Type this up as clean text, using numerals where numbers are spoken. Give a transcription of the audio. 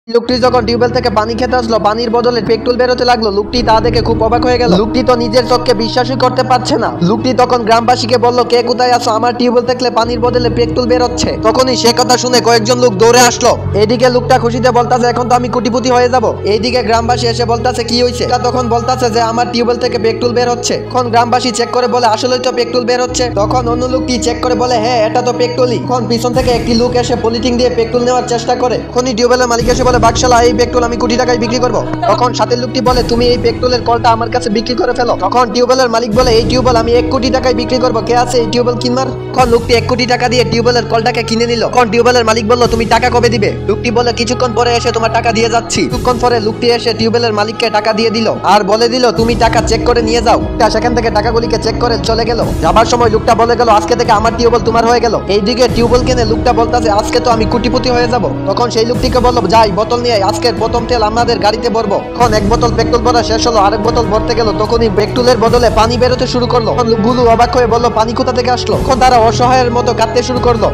লোকটি যখন টিউবওয়েল থেকে পানি খেতে আসলো, পানির বদলে পেট্রোল বেরোতে লাগলো। লোকটি তা দেখে খুব অবাক হয়ে গেল। লোকটি তো নিজের চোখকে বিশ্বাসই করতে পারছে না। লোকটি তখন গ্রামবাসীকে বলল, কে কোথায় আছো? আমার টিউবওয়েল দেখলে পানির বদলে পেট্রোল বেরোচ্ছে। তখনই সে কথা শুনে কয়েকজন লোক দৌড়ে আসলো। এইদিকে লোকটা খুশিতে বলতাছে, এখন তো আমি কোটিপতি হয়ে যাব। এইদিকে গ্রামবাসী এসে বলতাছে, কি হয়েছে? তখন বলতাছে যে আমার টিউবওয়েল থেকে পেট্রোল বের হচ্ছে। তখন গ্রামবাসী চেক করে বলে, আসলেই তো পেট্রোল বের হচ্ছে। তখন অন্য লোকটি চেক করে বলে, হ্যাঁ এটা তো পেট্রোলই। তখন পিছন থেকে একটি লোক এসে পলিথিন দিয়ে পেট্রোল নেওয়ার চেষ্টা করে। তখনই টিউবওয়েলের মালিক এসে বলে, বাকশালা, এই পেট্রোল আমি কোটি টাকায় বিক্রি করবো। তখন সাথে লোকটি বলে, তুমি এই পেট্রোলের কলটা আমার কাছে বিক্রি করে ফেলো। তখন টিউবওয়েলের মালিক বলে, এই টিউবওয়েল আমি 1 কোটি টাকায় বিক্রি করবো, কে আছে এই টিউবওয়েল কিনবার? তখন লোকটি 1 কোটি টাকা দিয়ে টিউবওয়েলের কলটাকে কিনে নিল। তখন টিউবওয়েলের মালিক বলল, তুমি টাকা কবে দিবে? লোকটি বলে, কিছুক্ষণ পরে এসে তোমার টাকা দিয়ে যাচ্ছি। কিছুক্ষণ পরে লোকটি এসে টিউবওয়েলের মালিককে টাকা দিয়ে দিল আর বলে দিল, তুমি টাকা চেক করে নিয়ে যাও। সেখান থেকে টাকাগুলিকে চেক করে চলে গেল। যাবার সময় লোকটা বলে গেল, আজকে থেকে আমার টিউবওয়েল তোমার হয়ে গেল। এইদিকে টিউবওয়েল কিনে লোকটা বলতাছে, আজকে তো আমি কোটিপতি হয়ে যাব। তখন সেই লোকটিকে বলল, যাই বোতল নিয়ে আজকের প্রথম তেল আমাদের গাড়িতে ভরবো। এখন 1 বোতল পেট্রোল ভরা শেষ হলো, আরেক বোতল ভরতে গেল। তখনই পেট্রোলের বদলে পানি বেরোতে শুরু করলো। লোকগুলো অবাক হয়ে বলল, পানি কোথা থেকে আসলো? এখন তারা অসহায়ের মতো কাঁদতে শুরু করলো।